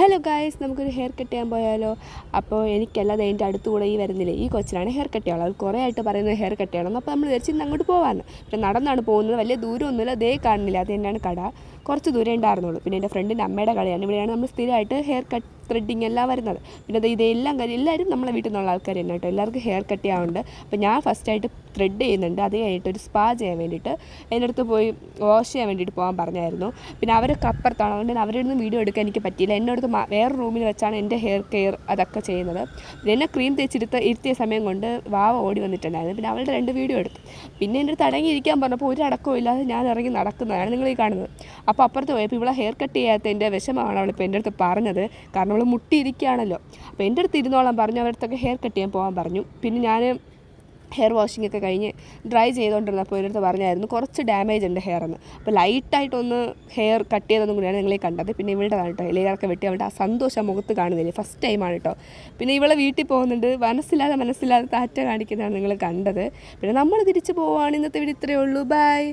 Hello guys, നമുക്കൊരു hair cut ചെയ്യാൻ പോയാലോ? അപ്പോൾ എനിക്കല്ലാതെ എൻ്റെ അടുത്തുകൂടെ വരുന്നില്ലേ, ഈ കൊച്ചിനാണ് ഹെയർ കട്ട് ചെയ്യാനുള്ളത്. അത് കുറേ ആയിട്ട് പറയുന്നത് ഹെയർ കട്ട് ചെയ്യണം. അപ്പോൾ നമ്മൾ വിചാരിച്ച് ഇന്ന് അങ്ങോട്ട് പോകാമെന്ന്. പിന്നെ നടന്നാണ് പോകുന്നത്, വലിയ ദൂരമൊന്നുമില്ല, ദേ കാണുന്നില്ല, അത് തന്നെയാണ് കട. കുറച്ച് ദൂരം ഉണ്ടായിരുന്നുള്ളൂ. പിന്നെ എൻ്റെ ഫ്രണ്ടിൻ്റെ അമ്മയുടെ കടയാണ്. ഇവിടെയാണ് നമ്മൾ സ്ഥിരമായിട്ട് ഹെയർ കട്ട് ത്രെഡിങ് എല്ലാം വരുന്നത്. പിന്നെ ഇതെല്ലാം കാര്യം എല്ലാവരും നമ്മളെ വീട്ടിൽ നിന്നുള്ള ആൾക്കാർ തന്നെ കേട്ടോ. എല്ലാവർക്കും ഹെയർ കട്ട് ചെയ്യാറുണ്ട്. അപ്പോൾ ഞാൻ ഫസ്റ്റായിട്ട് ത്രെഡ് ചെയ്യുന്നുണ്ട്. അത് കഴിഞ്ഞിട്ട് ഒരു സ്പാ ചെയ്യാൻ വേണ്ടിയിട്ട് എൻ്റെ അടുത്ത് പോയി വാഷ് ചെയ്യാൻ വേണ്ടിയിട്ട് പോകാൻ പറഞ്ഞായിരുന്നു. പിന്നെ അവരൊക്കെ അപ്പുറത്താണ്, അതുകൊണ്ട് അവരുടെ നിന്ന് വീഡിയോ എടുക്കാൻ എനിക്ക് പറ്റിയില്ല. എൻ്റെ അടുത്ത് വേറെ റൂമിൽ വെച്ചാണ് എൻ്റെ ഹെയർ കെയർ അതൊക്കെ ചെയ്യുന്നത്. പിന്നെ എന്നെ ക്രീം ഇരുത്തിയ സമയം കൊണ്ട് വാവ ഓടി വന്നിട്ടുണ്ടായിരുന്നു. പിന്നെ അവളുടെ 2 വീഡിയോ എടുത്തു. പിന്നെ എൻ്റെ അടുത്ത് അടങ്ങിയിരിക്കാൻ പറഞ്ഞപ്പോൾ ഒരു അടക്കവും ഇല്ലാതെ ഞാൻ ഇറങ്ങി നടക്കുന്നതാണ് നിങ്ങൾ ഈ കാണുന്നത്. അപ്പോൾ അപ്പുറത്ത് പോയപ്പോൾ ഇവളെ ഹെയർ കട്ട് ചെയ്യാത്തതിൻ്റെ വിഷമമാണ് അവളിപ്പോൾ എൻ്റെ അടുത്ത് പറഞ്ഞത്. കാരണം അവൾ മുട്ടിയിരിക്കുകയാണല്ലോ. അപ്പോൾ എൻ്റെ അടുത്ത് ഇരുന്നോളാൻ പറഞ്ഞു. അവരടുത്തൊക്കെ ഹെയർ കട്ട് ചെയ്യാൻ പോകാൻ പറഞ്ഞു. പിന്നെ ഞാൻ ഹെയർ വാഷിംഗ് ഒക്കെ കഴിഞ്ഞ് ഡ്രൈ ചെയ്തുകൊണ്ടിരുന്നപ്പോൾ എൻ്റെ അടുത്ത് പറഞ്ഞായിരുന്നു കുറച്ച് ഡാമേജ് ഉണ്ട് ഹെയർ എന്ന്. അപ്പോൾ ലൈറ്റായിട്ടൊന്ന് ഹെയർ കട്ട് ചെയ്തതും കൂടിയാണ് നിങ്ങളീ കണ്ടത്. പിന്നെ ഇവളുടെ കേട്ടോ ഇലയൊക്കെ വെട്ടി അവളുടെ ആ സന്തോഷം മുഖത്ത് കാണുന്നില്ലേ, ഫസ്റ്റ് ടൈമാണ് കേട്ടോ. പിന്നെ ഇവളെ വീട്ടിൽ പോകുന്നുണ്ട്, മനസ്സില്ലാതെ താറ്റ കാണിക്കുന്നതാണ് നിങ്ങൾ കണ്ടത്. പിന്നെ നമ്മൾ തിരിച്ച് പോവുകയാണ്. ഇന്നത്തെ വീഡിയോ ഇത്രയേ ഉള്ളൂ. ബൈ.